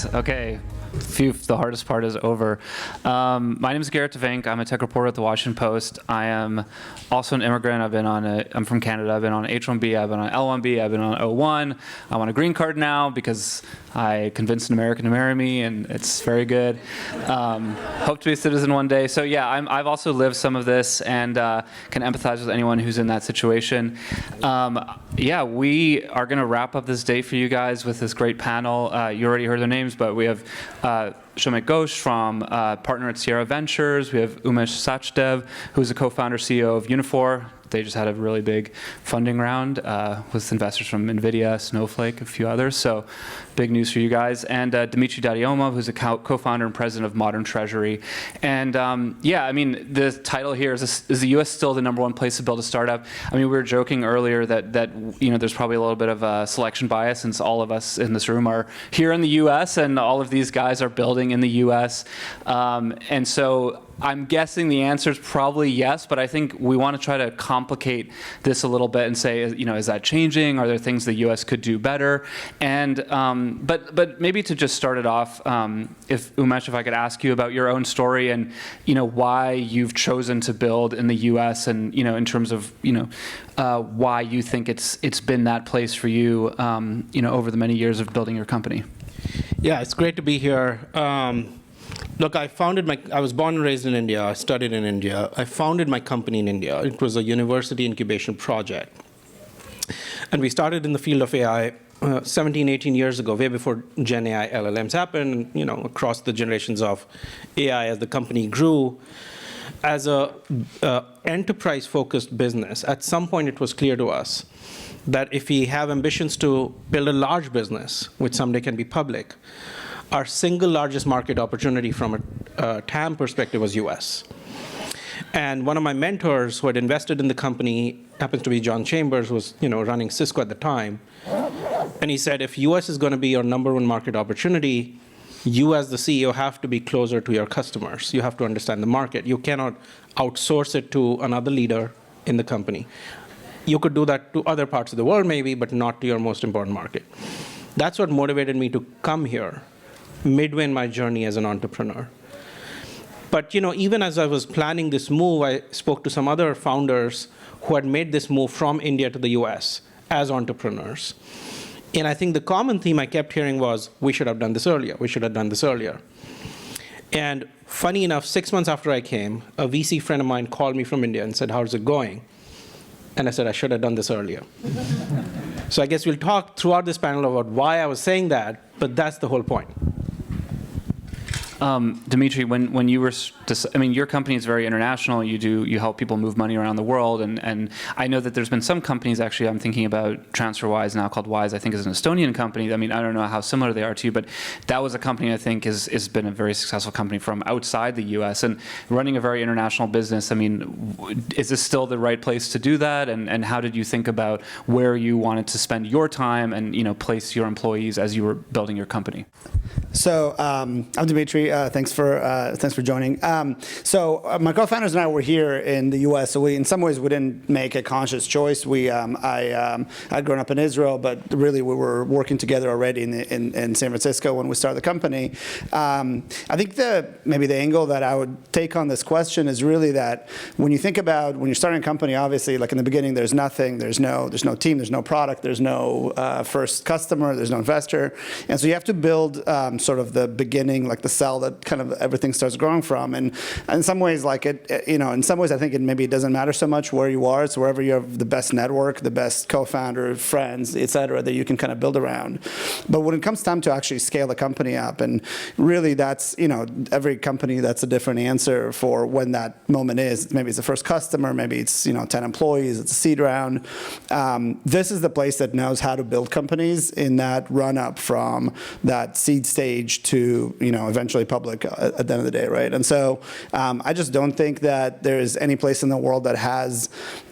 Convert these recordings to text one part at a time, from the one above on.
right. Okay. Phew, the hardest part is over. My name is Gerrit Vynck. I'm a tech reporter at the Washington Post. I am also an immigrant. I'm from Canada. I've been on H-1B. I've been on L-1B. I've been on O-1. I'm on a green card now because I convinced an American to marry me, and it's very good. Hope to be a citizen one day. So yeah, I've also lived some of this and can empathize with anyone who's in that situation. Yeah, we are going to wrap up this day for you guys with this great panel. You already heard their names, but we have Shomik Ghosh from partner at Sierra Ventures. We have Umesh Sachdev, who's the co-founder CEO of Uniphore. They just had a really big funding round with investors from NVIDIA, Snowflake, a few others. So big news for you guys. And Dimitri Dadiomov, who's a co-founder and president of Modern Treasury. And yeah, I mean, the title here is the U.S. still the #1 place to build a startup? I mean, we were joking earlier that you know, there's probably a little bit of a selection bias since all of us in this room are here in the U.S. and all of these guys are building in the U.S. And so I'm guessing the answer is probably yes, but I think we want to try to complicate this a little bit and say, you know, is that changing? Are there things the U.S. could do better? And but maybe to just start it off, if Umesh, if I could ask you about your own story and you know why you've chosen to build in the U.S. and you know in terms of you know why you think it's been that place for you, you know, over the many years of building your company. Yeah, it's great to be here. Look, I was born and raised in India. I studied in India. I founded my company in India. It was a university incubation project. And we started in the field of AI 17, 18 years ago, way before Gen AI LLMs happened, you know, across the generations of AI as the company grew. As a enterprise-focused business, at some point it was clear to us that if we have ambitions to build a large business, which someday can be public, our single largest market opportunity from a TAM perspective was US. And one of my mentors who had invested in the company happens to be John Chambers, who was running Cisco at the time. And he said, if US is going to be your #1 market opportunity, you as the CEO have to be closer to your customers. You have to understand the market. You cannot outsource it to another leader in the company. You could do that to other parts of the world maybe, but not to your most important market. That's what motivated me to come here midway in my journey as an entrepreneur. But even as I was planning this move, I spoke to some other founders who had made this move from India to the US as entrepreneurs. And I think the common theme I kept hearing was, we should have done this earlier, we should have done this earlier. And funny enough, 6 months after I came, a VC friend of mine called me from India and said, how's it going? And I said, I should have done this earlier. So I guess we'll talk throughout this panel about why I was saying that, but that's the whole point. Dimitri, when you were, I mean, your company is very international. You help people move money around the world, and I know that there's been some companies actually. I'm thinking about TransferWise now called Wise. I think is an Estonian company. I mean, I don't know how similar they are to you, but that was a company I think has been a very successful company from outside the U.S. and running a very international business. I mean, is this still the right place to do that? And how did you think about where you wanted to spend your time and place your employees as you were building your company? So I'm Dimitri. Thanks for joining. So my co-founders and I were here in the U.S. So in some ways we didn't make a conscious choice. I'd grown up in Israel, but really we were working together already in San Francisco when we started the company. I think maybe the angle that I would take on this question is really that when you think about when you're starting a company, obviously like in the beginning there's nothing, there's no team, there's no product, there's no first customer, there's no investor, and so you have to build sort of the beginning, like the cell that kind of everything starts growing from. And in some ways, like in some ways, I think maybe it doesn't matter so much where you are. It's wherever you have the best network, the best co-founder, friends, et cetera, that you can kind of build around. But when it comes time to actually scale the company up, and really that's, every company, that's a different answer for when that moment is. Maybe it's the first customer, maybe it's, 10 employees, it's a seed round. This is the place that knows how to build companies in that run up from that seed stage to, eventually public at the end of the day, right? And so I just don't think that there is any place in the world that has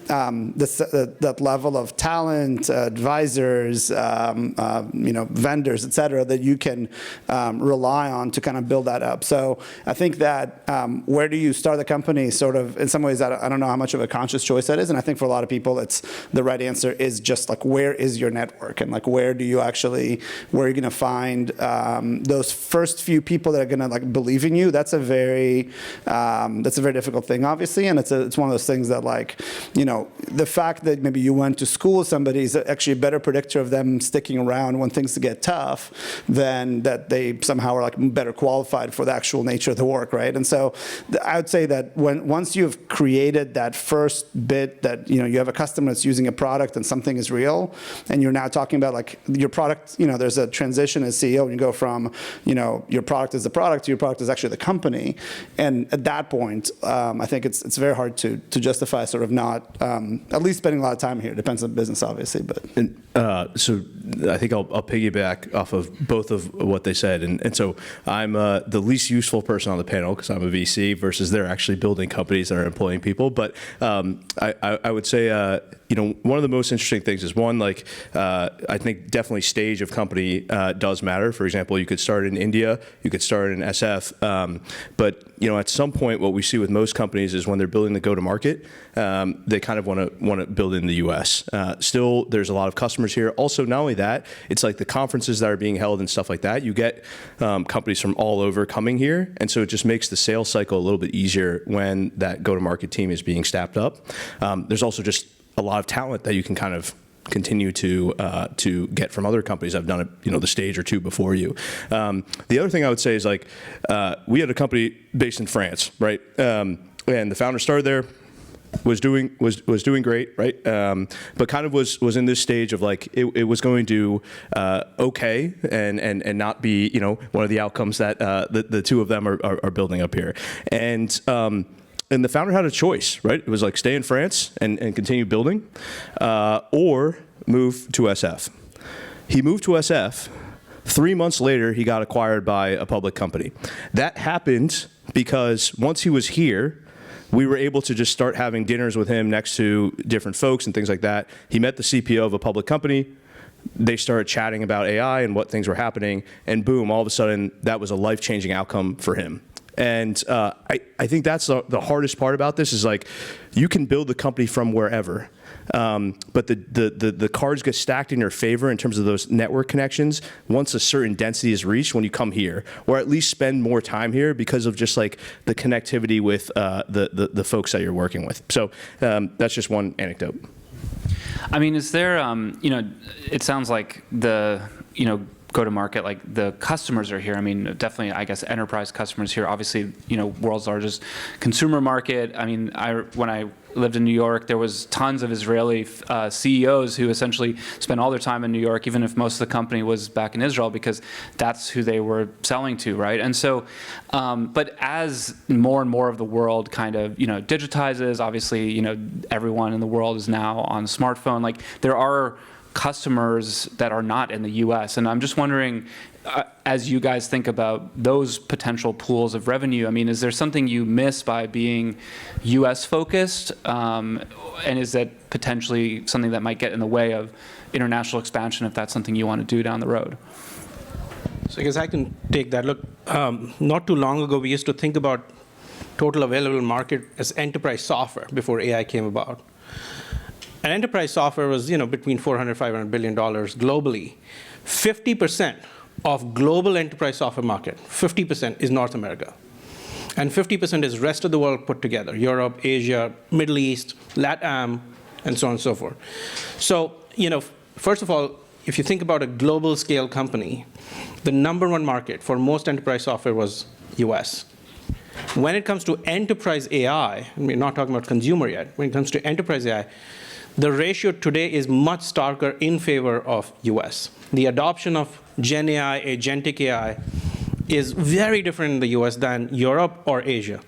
that level of talent, advisors, vendors, et cetera, that you can rely on to kind of build that up. So I think that where do you start the company, sort of, in some ways, I don't know how much of a conscious choice that is, and I think for a lot of people, it's the right answer is just like, where is your network, and like, where are you going to find those first few people that are going to like believe in you? That's a very difficult thing, obviously, and it's one of those things that, like, the fact that maybe you went to school with somebody is actually a better predictor of them sticking around when things get tough than that they somehow are like better qualified for the actual nature of the work, right? And so I would say that once you've created that first bit that you have a customer that's using a product and something is real, and you're now talking about like your product, there's a transition as CEO, and you go from your product is the product to your product is actually the company, and at that point, I think it's very hard to justify sort of not at least spending a lot of time here. It depends on the business, obviously, but. So I think I'll piggyback off of both of what they said, and so I'm the least useful person on the panel because I'm a VC versus they're actually building companies that are employing people. But I would say one of the most interesting things is one, like I think definitely stage of company does matter. For example, you could start in India, you could start in SF, but at some point, what we see with most companies is when they're building the go-to-market, they kind of want to build in the U.S. Still, there's a lot of customers here. Also, not only that, it's like the conferences that are being held and stuff like that. You get companies from all over coming here, and so it just makes the sales cycle a little bit easier when that go-to-market team is being staffed up. There's also just a lot of talent that you can kind of continue to get from other companies. I've done it, the stage or two before you. The other thing I would say is like we had a company based in France, right? And the founder started there, was doing great, right? But kind of was in this stage of like it was going to okay and not be one of the outcomes that the two of them are building up here. And the founder had a choice, right? It was like stay in France and continue building, or move to SF. He moved to SF. 3 months later, he got acquired by a public company. That happened because once he was here, we were able to just start having dinners with him next to different folks and things like that. He met the CPO of a public company. They started chatting about AI and what things were happening, and boom, all of a sudden, that was a life-changing outcome for him. And I think that's the hardest part about this is like you can build the company from wherever, but the cards get stacked in your favor in terms of those network connections once a certain density is reached when you come here, or at least spend more time here because of just like the connectivity with the folks that you're working with. So that's just one anecdote. I mean, is there, it sounds like the, go-to-market, like the customers are here. I mean, definitely, I guess, enterprise customers here. Obviously, world's largest consumer market. I mean, when I lived in New York, there was tons of Israeli CEOs who essentially spent all their time in New York, even if most of the company was back in Israel, because that's who they were selling to, right? And so, but as more and more of the world kind of, digitizes, obviously, everyone in the world is now on a smartphone. Like, there are customers that are not in the U.S. And I'm just wondering, as you guys think about those potential pools of revenue, I mean, is there something you miss by being U.S. focused? And is that potentially something that might get in the way of international expansion if that's something you want to do down the road? So I guess I can take that. Look, not too long ago, we used to think about total available market as enterprise software before AI came about. And enterprise software was, between $400, $500 billion globally. 50% of global enterprise software market, 50% is North America. And 50% is rest of the world put together, Europe, Asia, Middle East, LATAM, and so on and so forth. So, first of all, if you think about a global scale company, the number one market for most enterprise software was US. When it comes to enterprise AI, and we're not talking about consumer yet, when it comes to enterprise AI, the ratio today is much starker in favor of US. The adoption of Gen AI, agentic AI, is very different in the US than Europe or Asia.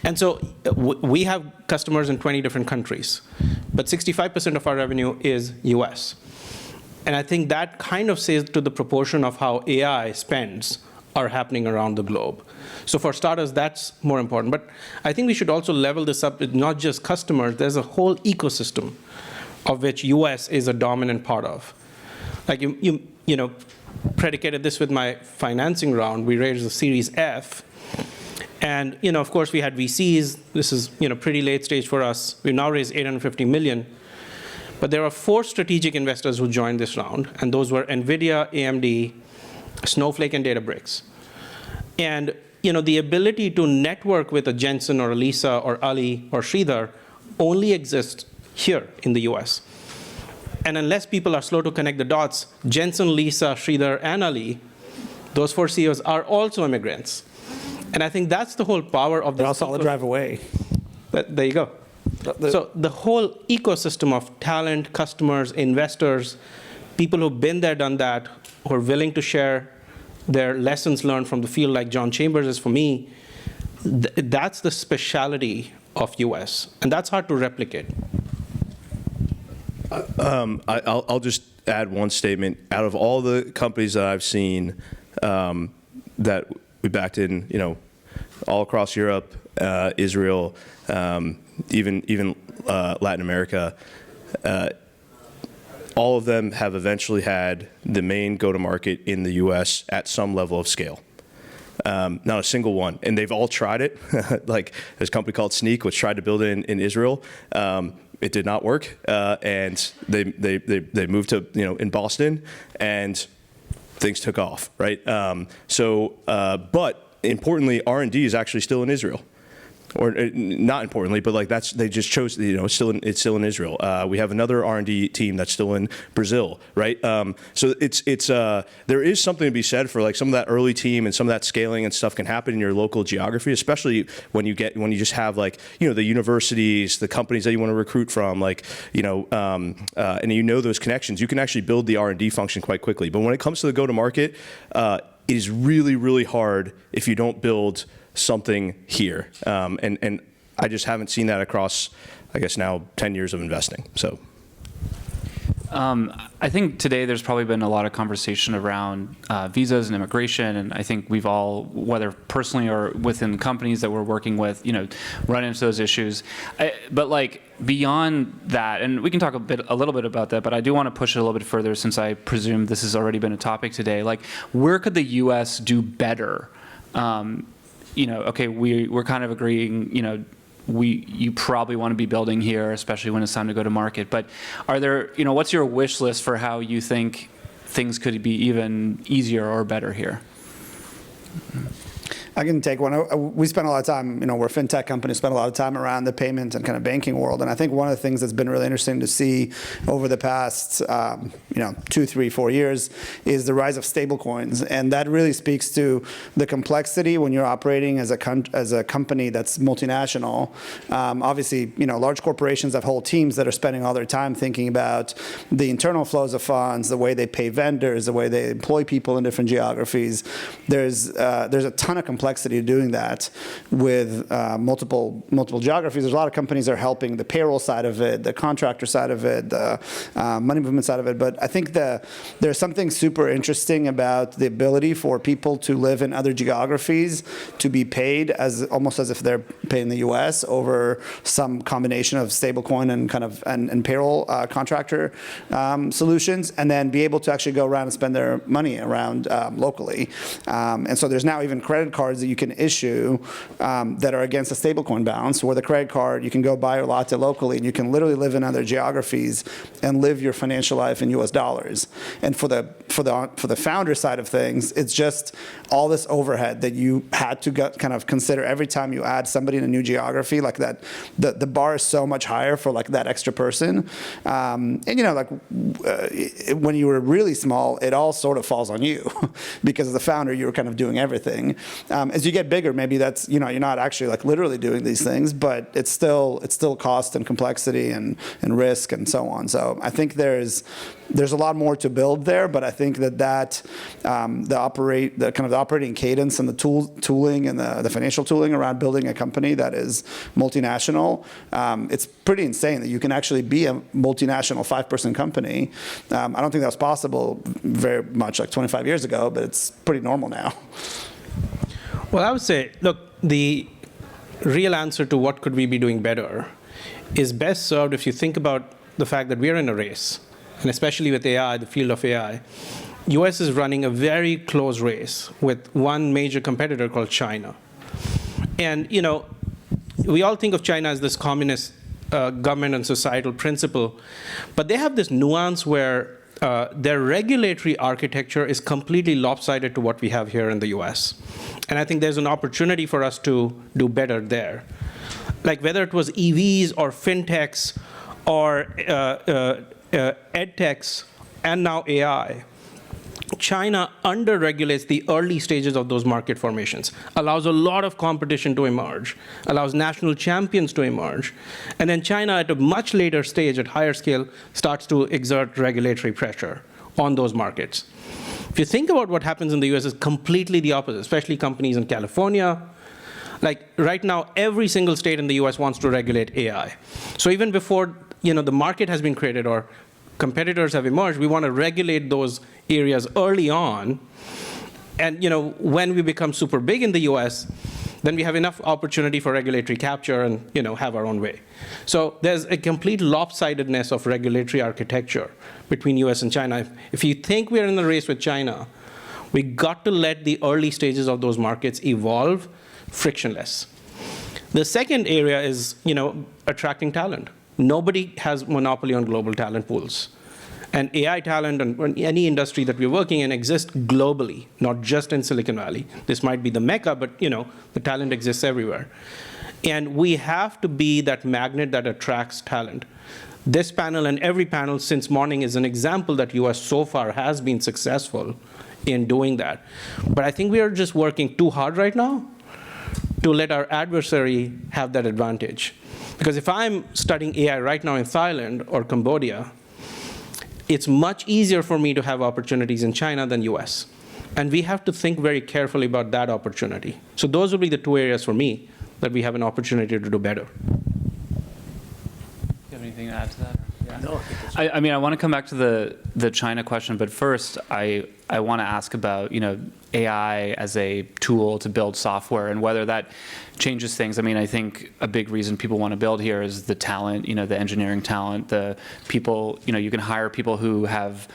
And so we have customers in 20 different countries, but 65% of our revenue is US. And I think that kind of says to the proportion of how AI spends are happening around the globe. So for starters, that's more important. But I think we should also level this up with not just customers. There's a whole ecosystem of which US is a dominant part of. Like you know, predicated this with my financing round. We raised the Series F. And of course, we had VCs. This is pretty late stage for us. We've now raised $850 million. But there are 4 strategic investors who joined this round, and those were NVIDIA, AMD, Snowflake, and Databricks. And the ability to network with a Jensen or a Lisa or Ali or Sridhar only exists here in the US. And unless people are slow to connect the dots, Jensen, Lisa, Sridhar, and Ali, those 4 CEOs are also immigrants. And I think that's the whole power of the— They're also all the drive away. But there you go. So the whole ecosystem of talent, customers, investors, people who've been there, done that, who are willing to share their lessons learned from the field, like John Chambers is for me, that's the speciality of US. And that's hard to replicate. I'll just add one statement. Out of all the companies that I've seen that we backed in, all across Europe, Israel, even Latin America, all of them have eventually had the main go-to-market in the US at some level of scale. Not a single one. And they've all tried it. Like there's a company called Sneak, which tried to build it in Israel. It did not work. And they moved to, in Boston, and things took off, right? But importantly, R&D is actually still in Israel. Or not importantly, but like they just chose, it's still in Israel. We have another R&D team that's still in Brazil, right? So there is something to be said for like some of that early team, and some of that scaling and stuff can happen in your local geography, especially when you just have like the universities, the companies that you want to recruit from, like and those connections. You can actually build the R&D function quite quickly. But when it comes to the go-to-market, it is really, really hard if you don't build something here, and I just haven't seen that across, I guess now 10 years of investing. So, I think today there's probably been a lot of conversation around visas and immigration, and I think we've all, whether personally or within companies that we're working with, run into those issues. But like beyond that, and we can talk a little bit about that, but I do want to push it a little bit further, since I presume this has already been a topic today. Like, where could the U.S. do better? Okay, we're kind of agreeing, you probably want to be building here, especially when it's time to go to market. But are there, what's your wish list for how you think things could be even easier or better here? I can take one. We spend a lot of time, we're a fintech company, spend a lot of time around the payment and kind of banking world. And I think one of the things that's been really interesting to see over the past, 2, 3, 4 years is the rise of stablecoins. And that really speaks to the complexity when you're operating as a company that's multinational. Obviously, large corporations have whole teams that are spending all their time thinking about the internal flows of funds, the way they pay vendors, the way they employ people in different geographies. There's a ton of complexity to doing that with multiple geographies. There's a lot of companies that are helping the payroll side of it, the contractor side of it, the money movement side of it. But I think there's something super interesting about the ability for people to live in other geographies to be paid almost as if they're paid in the U.S. over some combination of stablecoin and kind of and payroll contractor solutions, and then be able to actually go around and spend their money around locally. And so there's now even credit cards that you can issue that are against a stablecoin balance, where the credit card, you can go buy a latte locally, and you can literally live in other geographies and live your financial life in U.S. dollars. And for the founder side of things, it's just all this overhead that you had to kind of consider every time you add somebody in a new geography like that. The bar is so much higher for like that extra person. And when you were really small, it all sort of falls on you because as the founder, you were kind of doing everything. As you get bigger, maybe that's, you're not actually like literally doing these things, but it's still cost and complexity and risk and so on. So I think there's a lot more to build there, but I think that the operating cadence and the tooling and the financial tooling around building a company that is multinational, it's pretty insane that you can actually be a multinational 5-person company. I don't think that was possible very much like 25 years ago, but it's pretty normal now. Well, I would say, look, the real answer to what could we be doing better is best served if you think about the fact that we're in a race, and especially with AI, the field of AI. US is running a very close race with one major competitor called China. And, we all think of China as this communist government and societal principle, but they have this nuance where their regulatory architecture is completely lopsided to what we have here in the US. And I think there's an opportunity for us to do better there. Like whether it was EVs or fintechs or edtechs and now AI, China under-regulates the early stages of those market formations, allows a lot of competition to emerge, allows national champions to emerge, and then China at a much later stage, at higher scale, starts to exert regulatory pressure on those markets. If you think about what happens in the US, it's completely the opposite, especially companies in California. Like right now, every single state in the US wants to regulate AI. So even before the market has been created or competitors have emerged, we want to regulate those areas early on. And when we become super big in the US, then we have enough opportunity for regulatory capture and have our own way. So there's a complete lopsidedness of regulatory architecture between US and China. If you think we're in the race with China, we got to let the early stages of those markets evolve frictionless. The second area is attracting talent. Nobody has monopoly on global talent pools. And AI talent and any industry that we're working in exists globally, not just in Silicon Valley. This might be the mecca, but the talent exists everywhere. And we have to be that magnet that attracts talent. This panel and every panel since morning is an example that US so far has been successful in doing that. But I think we are just working too hard right now to let our adversary have that advantage. Because if I'm studying AI right now in Thailand or Cambodia, it's much easier for me to have opportunities in China than US. And we have to think very carefully about that opportunity. So those will be the two areas for me that we have an opportunity to do better. Do you have anything to add to that? Yeah. No. I mean, I want to come back to the China question, but first, I want to ask about AI as a tool to build software and whether that changes things. I mean, I think a big reason people want to build here is the talent, the engineering talent, the people. You can hire people who have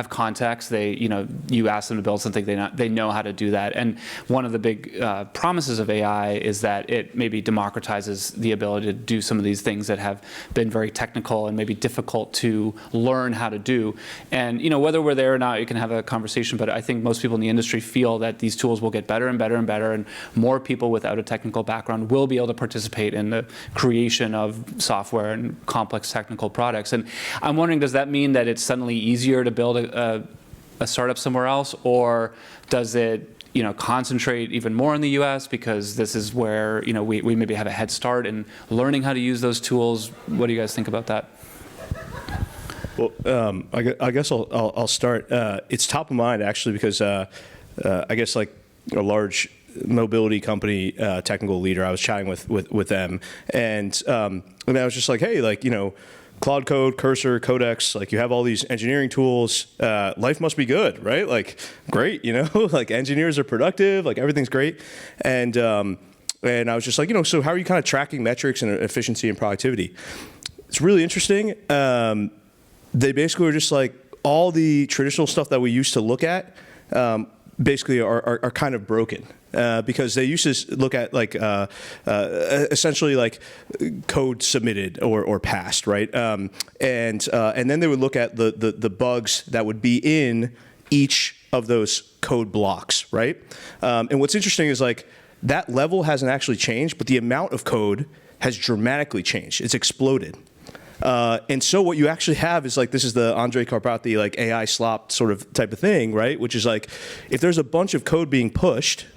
context. You ask them to build something, they know how to do that. And one of the big promises of AI is that it maybe democratizes the ability to do some of these things that have been very technical and maybe difficult to learn how to do. And whether we're there or not, you can have a conversation. But I think most people in the industry feel that these tools will get better and better and better, and more people without a technical background will be able to participate in the creation of software and complex technical products. And I'm wondering, does that mean that it's suddenly easier to build a startup somewhere else, or does it concentrate even more in the US because this is where we maybe have a head start in learning how to use those tools? What do you guys think about that? Well, I guess I'll start. It's top of mind actually because I guess like a large mobility company technical leader, I was chatting with them, and I was just like, hey, Cloud Code, Cursor, Codex, you have all these engineering tools. Life must be good, right? Great, engineers are productive, everything's great. And I was just like, so how are you kind of tracking metrics and efficiency and productivity? It's really interesting. They basically were just like, all the traditional stuff that we used to look at basically are kind of broken. Because they used to look at essentially code submitted or passed, right? And then they would look at the bugs that would be in each of those code blocks, right? And what's interesting is that level hasn't actually changed, but the amount of code has dramatically changed. It's exploded. And so what you actually have is this is the Andre Karpathy AI slop sort of type of thing, right? Which is if there's a bunch of code being pushed,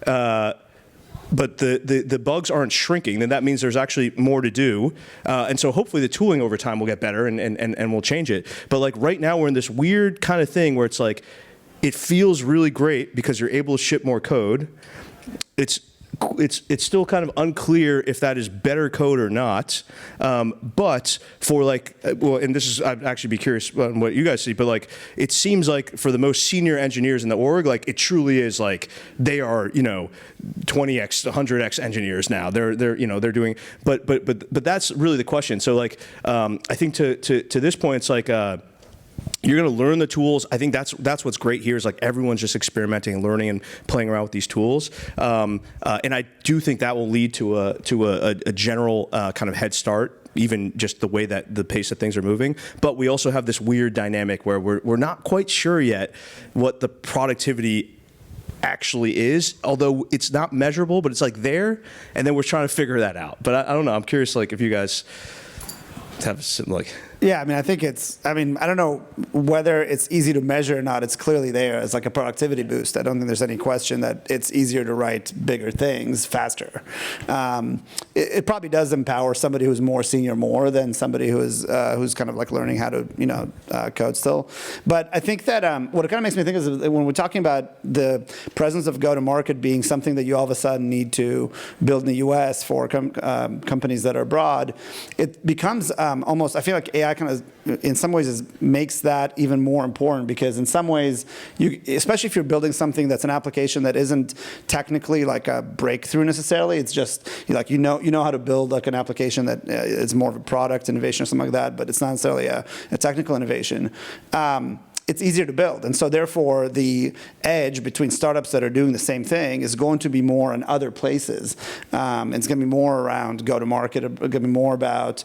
but the bugs aren't shrinking, then that means there's actually more to do. And so hopefully the tooling over time will get better and we'll change it. But like right now we're in this weird kind of thing where it's like, it feels really great because you're able to ship more code. It's still kind of unclear if that is better code or not. But for like, well, and this is, I'd actually be curious on what you guys see, but like, it seems like for the most senior engineers in the org, like it truly is like, they are, 20x, 100x engineers now. They're doing, but that's really the question. So like, I think to this point, it's like, you're going to learn the tools. I think that's what's great here is like everyone's just experimenting and learning and playing around with these tools. And I do think that will lead to a general kind of head start, even just the way that the pace of things are moving. But we also have this weird dynamic where we're not quite sure yet what the productivity actually is, although it's not measurable, but it's like there, and then we're trying to figure that out. But I don't know. I'm curious, like if you guys have some like. Yeah, I mean, I think I don't know whether it's easy to measure or not. It's clearly there as like a productivity boost. I don't think there's any question that it's easier to write bigger things faster. It probably does empower somebody who's more senior more than somebody who's kind of like learning how to code still. But I think that what it kind of makes me think is when we're talking about the presence of go-to-market being something that you all of a sudden need to build in the U.S. for companies that are abroad, it becomes almost, I feel like AI kind of, in some ways, makes that even more important because in some ways, especially if you're building something that's an application that isn't technically like a breakthrough necessarily, it's just like you know how to build like an application that is more of a product innovation or something like that, but it's not necessarily a technical innovation. It's easier to build. And so therefore, the edge between startups that are doing the same thing is going to be more in other places. It's going to be more around go-to-market. It's going to be more about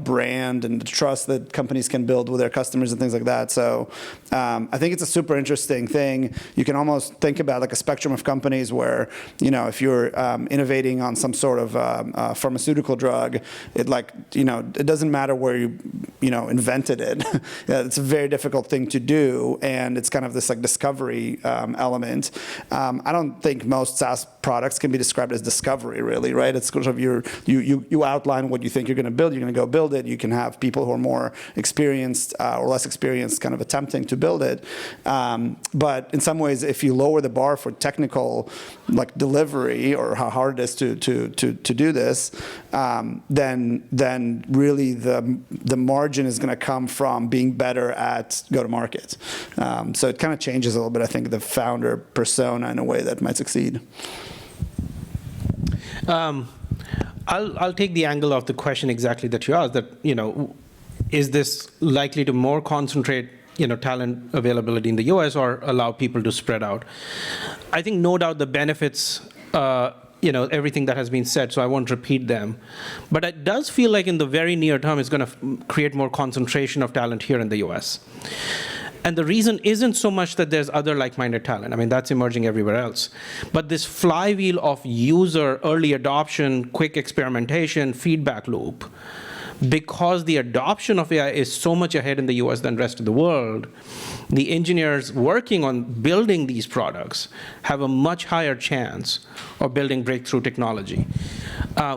brand and the trust that companies can build with their customers and things like that. So I think it's a super interesting thing. You can almost think about like a spectrum of companies where, if you're innovating on some sort of pharmaceutical drug, it doesn't matter where you invented it. It's a very difficult thing to do, and it's kind of this like discovery element. I don't think most SaaS products can be described as discovery, really, right? It's sort of you outline what you think you're going to build. You're going to go build it. You can have people who are more experienced or less experienced, kind of attempting to build it. But in some ways, if you lower the bar for technical like delivery or how hard it is to do this, then really the margin is going to come from being better at go-to-market. So it kind of changes a little bit, I think, the founder persona in a way that might succeed. I'll take the angle of the question exactly that you asked, that, is this likely to more concentrate, talent availability in the US or allow people to spread out? I think no doubt the benefits, everything that has been said, so I won't repeat them. But it does feel like in the very near term, it's going to create more concentration of talent here in the US. And the reason isn't so much that there's other like-minded talent. I mean, that's emerging everywhere else. But this flywheel of user early adoption, quick experimentation, feedback loop, because the adoption of AI is so much ahead in the US than the rest of the world, the engineers working on building these products have a much higher chance of building breakthrough technology,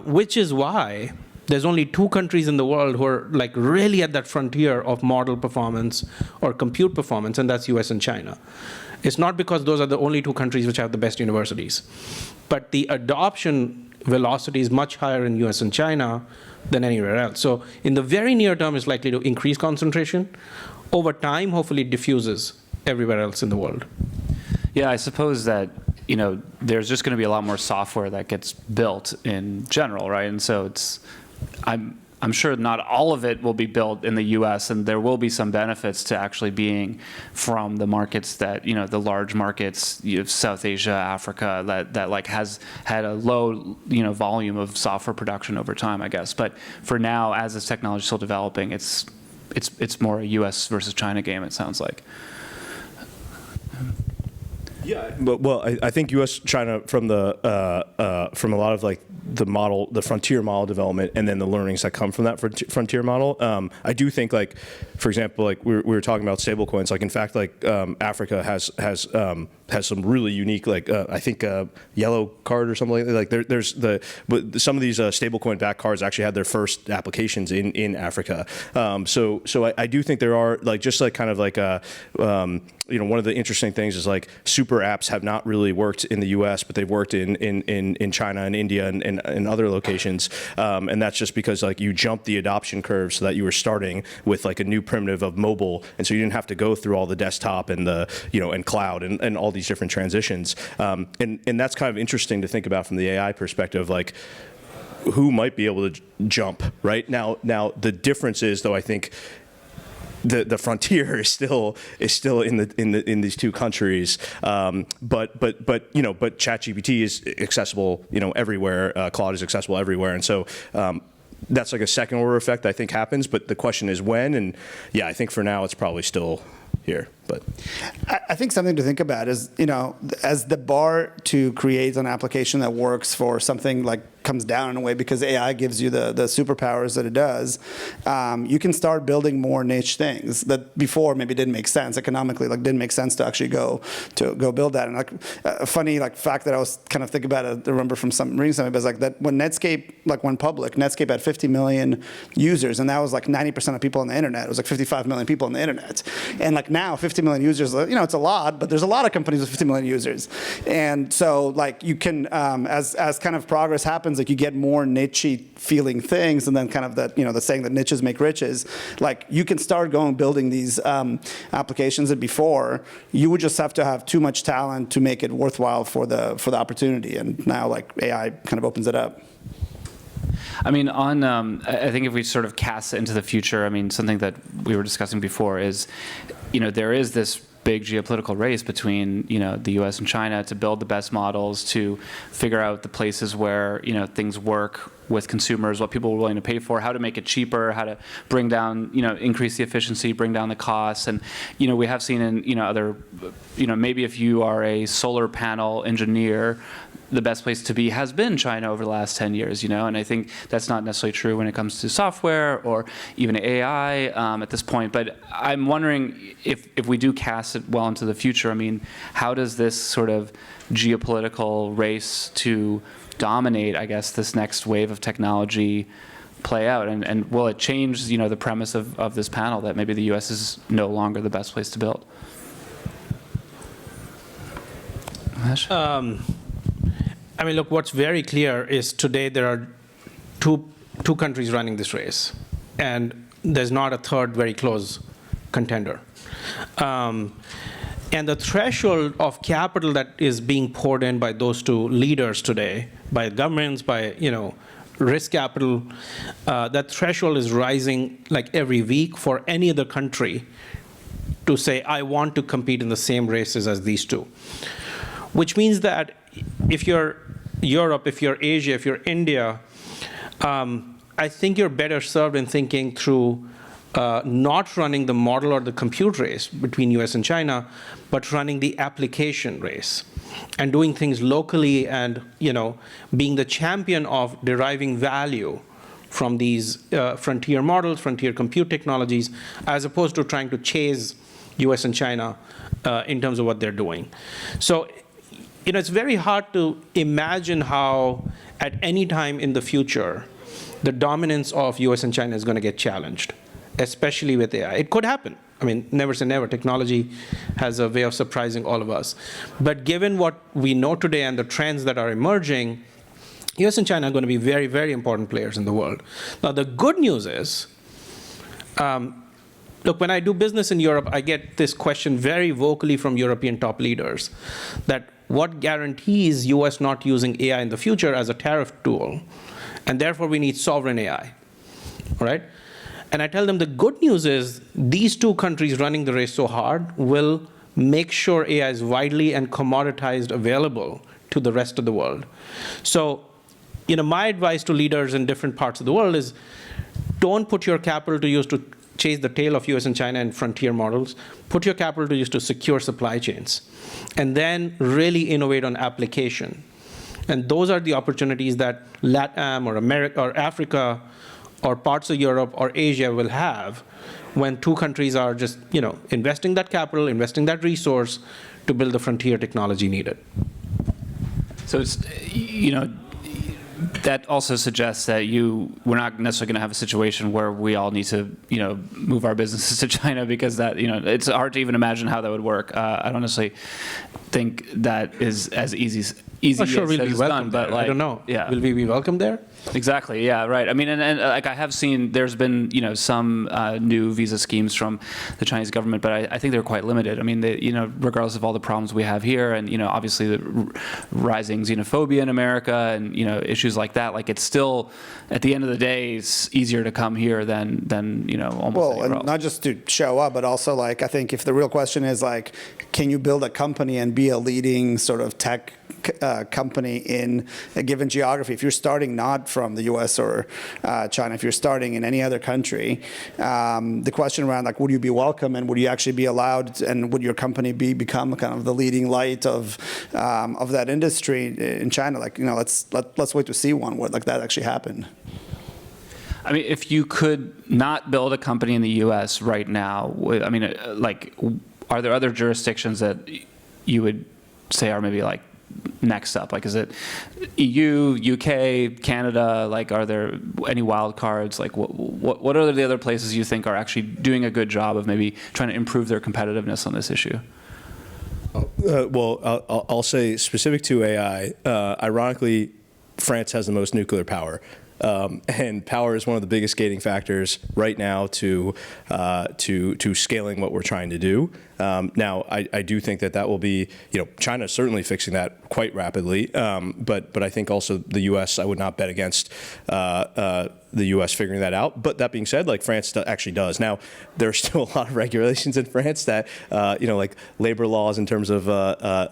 which is why there's only 2 countries in the world who are like really at that frontier of model performance or compute performance, and that's US and China. It's not because those are the only 2 countries which have the best universities, but the adoption velocity is much higher in US and China than anywhere else. So in the very near term, it's likely to increase concentration. Over time, hopefully it diffuses everywhere else in the world. Yeah, I suppose that there's just going to be a lot more software that gets built in general, right? And so I'm sure not all of it will be built in the U.S. and there will be some benefits to actually being from the markets that the large markets, South Asia, Africa, that like has had a low volume of software production over time, I guess. But for now, as this technology is still developing, it's more a U.S. versus China game. It sounds like. Yeah, but I think U.S. China from a lot of like model, the frontier model development, and then the learnings that come from that frontier model. I do think, like, for example, like we were talking about stablecoins. Like, in fact, like Africa has some really unique, like I think yellow card or something like that. But some of these stablecoin backed cards actually had their first applications in Africa. So I do think there are, like, just like kind of like one of the interesting things is, like, super apps have not really worked in the U.S., but they've worked in China and India and other locations, and that's just because, like, you jumped the adoption curve so that you were starting with, like, a new primitive of mobile, and so you didn't have to go through all the desktop and the and cloud and all these different transitions, and that's kind of interesting to think about from the AI perspective, like, who might be able to jump right now. The difference is, though, I think the frontier is still in these two countries, but ChatGPT is accessible everywhere. Claude is accessible everywhere, and so that's like a second order effect I think happens. But the question is when, and yeah, I think for now it's probably still here. But I think something to think about is, as the bar to create an application that works for something like comes down in a way because AI gives you the superpowers that it does, you can start building more niche things that before maybe didn't make sense economically, like didn't make sense to actually go build that. And like a funny fact that I was kind of thinking about, I remember from reading something, but it's like that when Netscape went public, Netscape had 50 million users, and that was like 90% of people on the internet. It was like 55 million people on the internet, and like now 50 million users, it's a lot, but there's a lot of companies with 50 million users, and so like you can as kind of progress happens, like you get more niche-y feeling things, and then kind of that the saying that niches make riches. Like you can start building these applications that before you would just have to have too much talent to make it worthwhile for the opportunity, and now like AI kind of opens it up. I mean, I think if we sort of cast it into the future, I mean, something that we were discussing before is, there is this big geopolitical race between, the U.S. and China to build the best models, to figure out the places where, things work with consumers, what people are willing to pay for, how to make it cheaper, how to bring down, increase the efficiency, bring down the costs. And, we have seen in, other, maybe if you are a solar panel engineer, the best place to be has been China over the last 10 years, and I think that's not necessarily true when it comes to software or even AI at this point. But I'm wondering if we do cast it well into the future, I mean, how does this sort of geopolitical race to dominate, I guess, this next wave of technology play out? And will it change, the premise of this panel that maybe the U.S. is no longer the best place to build? Umesh? I mean, look, what's very clear is today there are two countries running this race, and there's not a third very close contender. And the threshold of capital that is being poured in by those two leaders today, by governments, by risk capital, that threshold is rising like every week for any other country to say, I want to compete in the same races as these two. Which means that if you're Europe, if you're Asia, if you're India, I think you're better served in thinking through not running the model or the compute race between US and China, but running the application race and doing things locally and being the champion of deriving value from these frontier models, frontier compute technologies, as opposed to trying to chase US and China in terms of what they're doing. So it's very hard to imagine how, at any time in the future, the dominance of US and China is going to get challenged, especially with AI. It could happen. I mean, never say never. Technology has a way of surprising all of us. But given what we know today and the trends that are emerging, US and China are going to be very, very important players in the world. Now, the good news is, look, when I do business in Europe, I get this question very vocally from European top leaders, that what guarantees US not using AI in the future as a tariff tool, and therefore we need sovereign AI, all right? And I tell them the good news is these two countries running the race so hard will make sure AI is widely and commoditized available to the rest of the world. So, my advice to leaders in different parts of the world is don't put your capital to use to chase the tail of US and China and frontier models. Put your capital to use to secure supply chains. And then really innovate on application. And those are the opportunities that LATAM or America or Africa or parts of Europe or Asia will have when two countries are just, investing that capital, investing that resource to build the frontier technology needed. So it's, that also suggests that we're not necessarily going to have a situation where we all need to, move our businesses to China, because that, it's hard to even imagine how that would work. I don't necessarily think that is as easy Well, sure, as we'll be it's welcome done, but there. I don't know. Yeah. Will we be welcome there? Exactly. Yeah. Right. I mean, and like I have seen, there's been some new visa schemes from the Chinese government, but I think they're quite limited. I mean, regardless of all the problems we have here, and obviously the rising xenophobia in America, and issues like that, like it's still, at the end of the day, it's easier to come here than almost Well, anywhere and else. not just to show up, but also like I think if the real question is like, can you build a company and be a leading sort of tech company in a given geography? If you're starting not from the U.S. or China, if you're starting in any other country, the question around like, would you be welcome, and would you actually be allowed, and would your company become kind of the leading light of that industry in China? Like, let's wait to see what like that actually happened. I mean, if you could not build a company in the U.S. right now, I mean, like, are there other jurisdictions that you would say are maybe like next up? Like, is it EU, UK, Canada? Like, are there any wild cards? Like, what are the other places you think are actually doing a good job of maybe trying to improve their competitiveness on this issue? Well, I'll say specific to AI, ironically, France has the most nuclear power. And power is one of the biggest gating factors right now to scaling what we're trying to do. Now, I do think that will be, China is certainly fixing that quite rapidly. But I think also the U.S., I would not bet against the U.S. figuring that out. But that being said, like France actually does. Now, there are still a lot of regulations in France that, like labor laws in terms of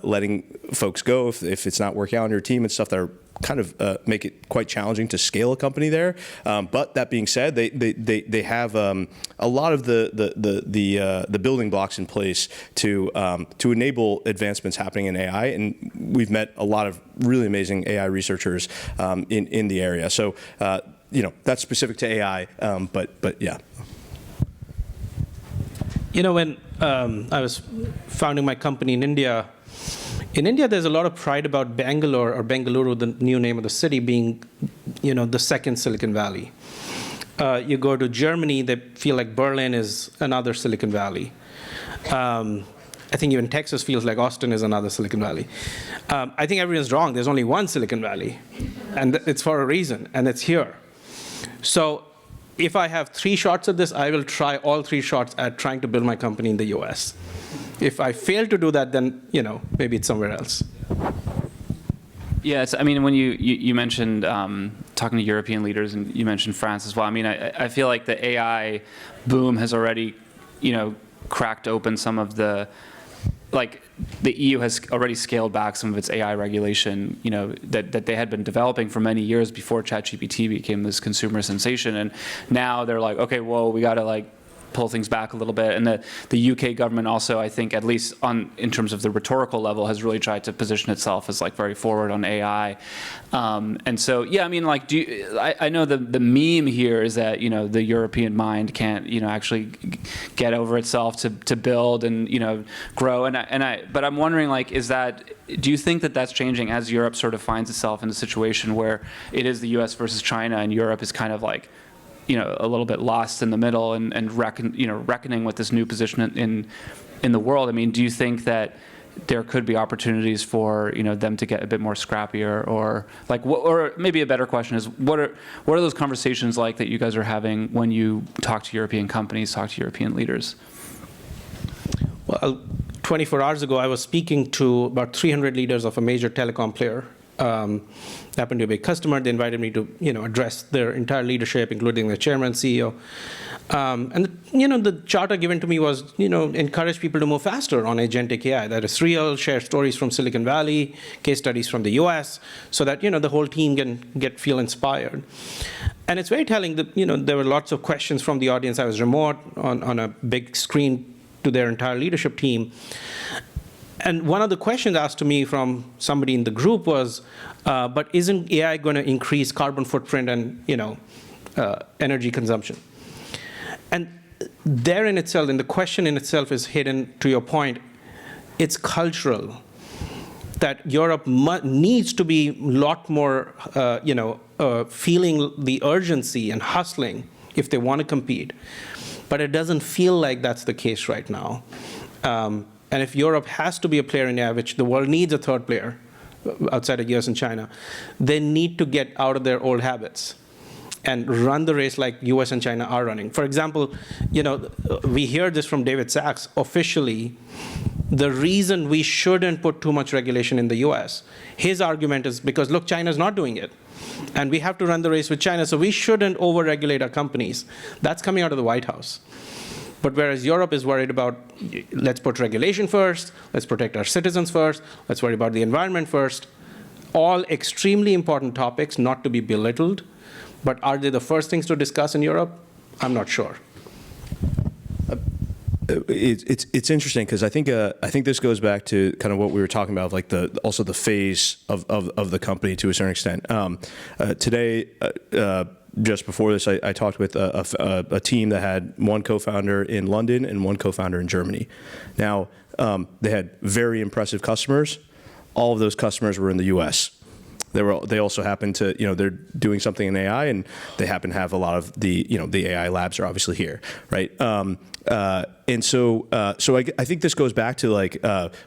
letting folks go if it's not working out on your team and stuff that are kind of make it quite challenging to scale a company there. But that being said, they have a lot of the building blocks in place to enable advancements happening in AI, and we've met a lot of really amazing AI researchers in the area. So that's specific to AI, but yeah. When I was founding my company in India, there's a lot of pride about Bangalore, or Bengaluru, the new name of the city, being, the second Silicon Valley. You go to Germany, they feel like Berlin is another Silicon Valley. I think even Texas feels like Austin is another Silicon Valley. I think everyone's wrong. There's only one Silicon Valley, and it's for a reason, and it's here. So if I have 3 shots at this, I will try all 3 shots at trying to build my company in the US. If I fail to do that, then maybe it's somewhere else. Yes, I mean, when you mentioned talking to European leaders, and you mentioned France as well. I mean, I feel like the AI boom has already, cracked open some of the, like, the EU has already scaled back some of its AI regulation, that they had been developing for many years before ChatGPT became this consumer sensation, and now they're like, okay, well, we got to like pull things back a little bit. And the UK government also, I think, at least in terms of the rhetorical level, has really tried to position itself as like very forward on AI. And so, yeah, I mean, like, I know the meme here is that, the European mind can't, actually get over itself to build and, grow. But I'm wondering, like, do you think that that's changing as Europe sort of finds itself in a situation where it is the US versus China, and Europe is kind of like, a little bit lost in the middle and reckoning with this new position in the world? I mean, do you think that there could be opportunities for them to get a bit more scrappier, or like, or maybe a better question is, what are those conversations like that you guys are having when you talk to European companies, talk to European leaders? Well, 24 hours ago, I was speaking to about 300 leaders of a major telecom player. Happened to be a big customer. They invited me to, address their entire leadership, including the chairman, CEO. And the charter given to me was, encourage people to move faster on agentic AI. That is real, share stories from Silicon Valley, case studies from the US, so that, the whole team can feel inspired. And it's very telling that, there were lots of questions from the audience. I was remote on a big screen to their entire leadership team. And one of the questions asked to me from somebody in the group was, but isn't AI going to increase carbon footprint and energy consumption? And there in itself, and the question in itself is hidden, to your point, it's cultural. That Europe needs to be a lot more, feeling the urgency and hustling if they want to compete. But it doesn't feel like that's the case right now. And if Europe has to be a player in AI, which the world needs a third player outside of US and China, they need to get out of their old habits and run the race like US and China are running. For example, we hear this from David Sachs officially. The reason we shouldn't put too much regulation in the US, his argument is because, look, China's not doing it. And we have to run the race with China, so we shouldn't over-regulate our companies. That's coming out of the White House. But whereas Europe is worried about, let's put regulation first, let's protect our citizens first, let's worry about the environment first, all extremely important topics, not to be belittled. But are they the first things to discuss in Europe? I'm not sure. It's interesting because I think this goes back to kind of what we were talking about, like also the phase of the company to a certain extent. Today, just before this, I talked with a team that had one co-founder in London and one co-founder in Germany. Now, they had very impressive customers. All of those customers were in the U.S. They also happen to, they're doing something in AI, and they happen to have a lot of the AI labs are obviously here, right? And so I think this goes back to like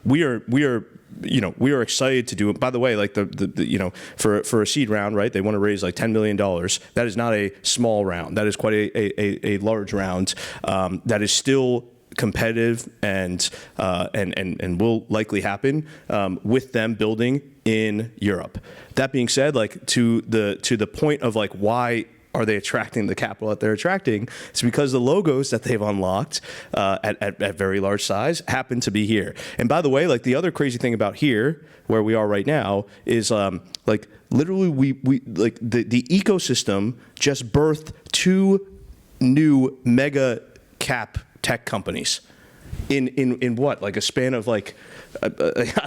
we are excited to do it. By the way, like for a seed round, right? They want to raise like $10 million. That is not a small round. That is quite a large round. That is still competitive and will likely happen with them building in Europe. That being said, like to the point of like why are they attracting the capital that they're attracting? It's because the logos that they've unlocked at very large size happen to be here. And by the way, like the other crazy thing about here, where we are right now, is like literally we like the ecosystem just birthed 2 new mega cap tech companies in what, like a span of like I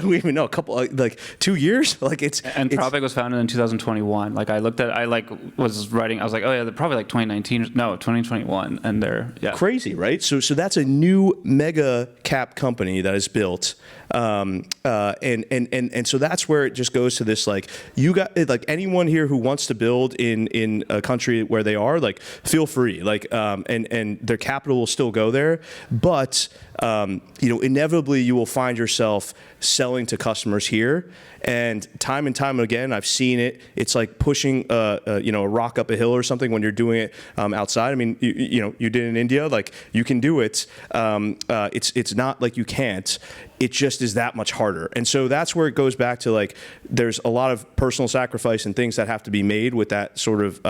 don't even know, a couple like 2 years. Like it's Anthropic was founded in 2021. Like I was writing, I was like, oh yeah, they're probably like 2019, no, 2021, and they're crazy, right? So that's a new mega cap company that is built, and so that's where it just goes to this like you got like anyone here who wants to build in a country where they are, like feel free, like and their capital will still go there, but inevitably you will find yourself selling to customers here, and time again I've seen it. It's like pushing a rock up a hill or something when you're doing it outside. I mean, you did in India, like you can do it. It's not like you can't. It just is that much harder. And so that's where it goes back to like there's a lot of personal sacrifice and things that have to be made with that sort of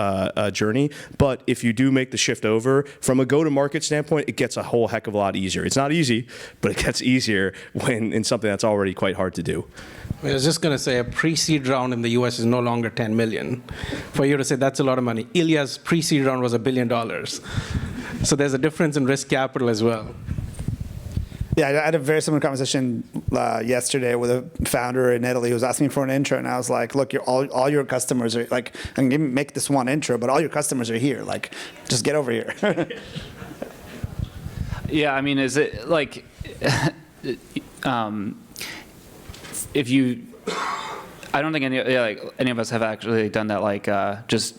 journey. But if you do make the shift over from a go-to-market standpoint, it gets a whole heck of a lot easier. It's not easy, but it gets easier when in something that's already quite hard to do. I was just going to say a pre-seed round in the US is no longer 10 million. For you to say that's a lot of money. Ilya's pre-seed round was $1 billion. So there's a difference in risk capital as well. Yeah, I had a very similar conversation yesterday with a founder in Italy who was asking me for an intro, and I was like, "Look, all your customers are like, I can make this one intro, but all your customers are here. Like, just get over here." Yeah, I mean, is it like, if you, I don't think any of us have actually done that. Like, just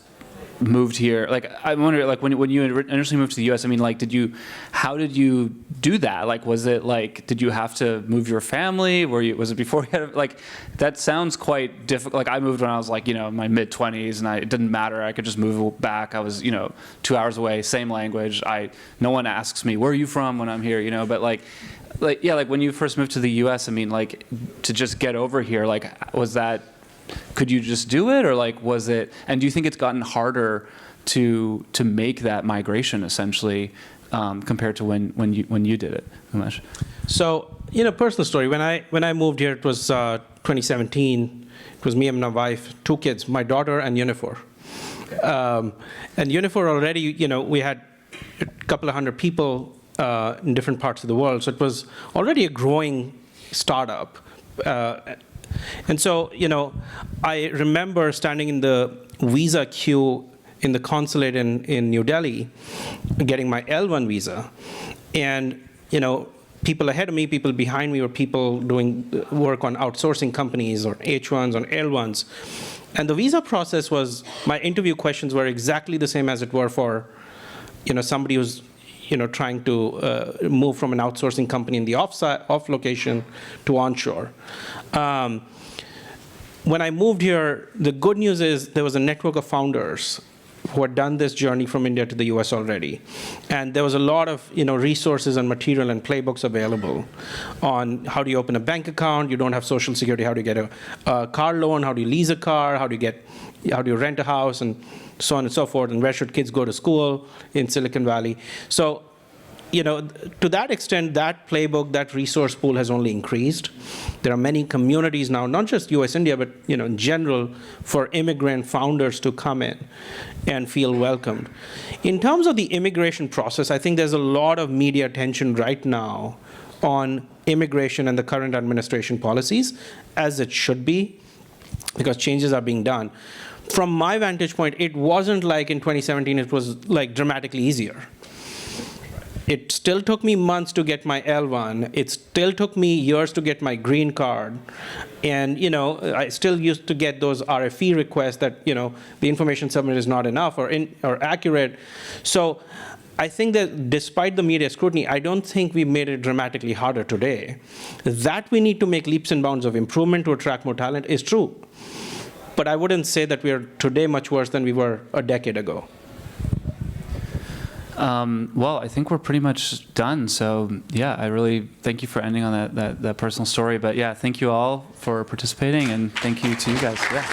moved here. Like, I wonder, like when you initially moved to the U.S., I mean, like, how did you do that? Like, was it like, did you have to move your family? Was it before you had, like, that sounds quite difficult. Like, I moved when I was like, in my mid-20s, and it didn't matter. I could just move back. I was, 2 hours away, same language. No one asks me, where are you from when I'm here, but like when you first moved to the U.S., I mean, like, to just get over here, like, could you just do it, or like was it? And do you think it's gotten harder to make that migration essentially compared to when you did it, Umesh? So personal story. When I moved here, it was 2017. It was me and my wife, 2 kids, my daughter and Uniphore. And Uniphore already, we had a couple of hundred people in different parts of the world. So it was already a growing startup. And so, I remember standing in the visa queue in the consulate in New Delhi, getting my L1 visa. And, people ahead of me, people behind me were people doing work on outsourcing companies or H1s or L1s. And the visa process was, my interview questions were exactly the same as it were for, somebody who's, trying to move from an outsourcing company in the off location to onshore. When I moved here, the good news is there was a network of founders who had done this journey from India to the US already. And there was a lot of resources and material and playbooks available on how do you open a bank account, you don't have Social Security, how do you get a car loan, how do you lease a car, how do you rent a house, and so on and so forth, and where should kids go to school in Silicon Valley. So, to that extent, that playbook, that resource pool has only increased. There are many communities now, not just US, India, but in general, for immigrant founders to come in and feel welcomed. In terms of the immigration process, I think there's a lot of media attention right now on immigration and the current administration policies, as it should be, because changes are being done. From my vantage point, it wasn't like in 2017, it was like dramatically easier. It still took me months to get my L1. It still took me years to get my green card. And I still used to get those RFE requests that the information submitted is not enough or accurate. So I think that despite the media scrutiny, I don't think we made it dramatically harder today. That we need to make leaps and bounds of improvement to attract more talent is true. But I wouldn't say that we are today much worse than we were a decade ago. Well, I think we're pretty much done. So yeah, I really thank you for ending on that personal story. But yeah, thank you all for participating, and thank you to you guys. Yeah.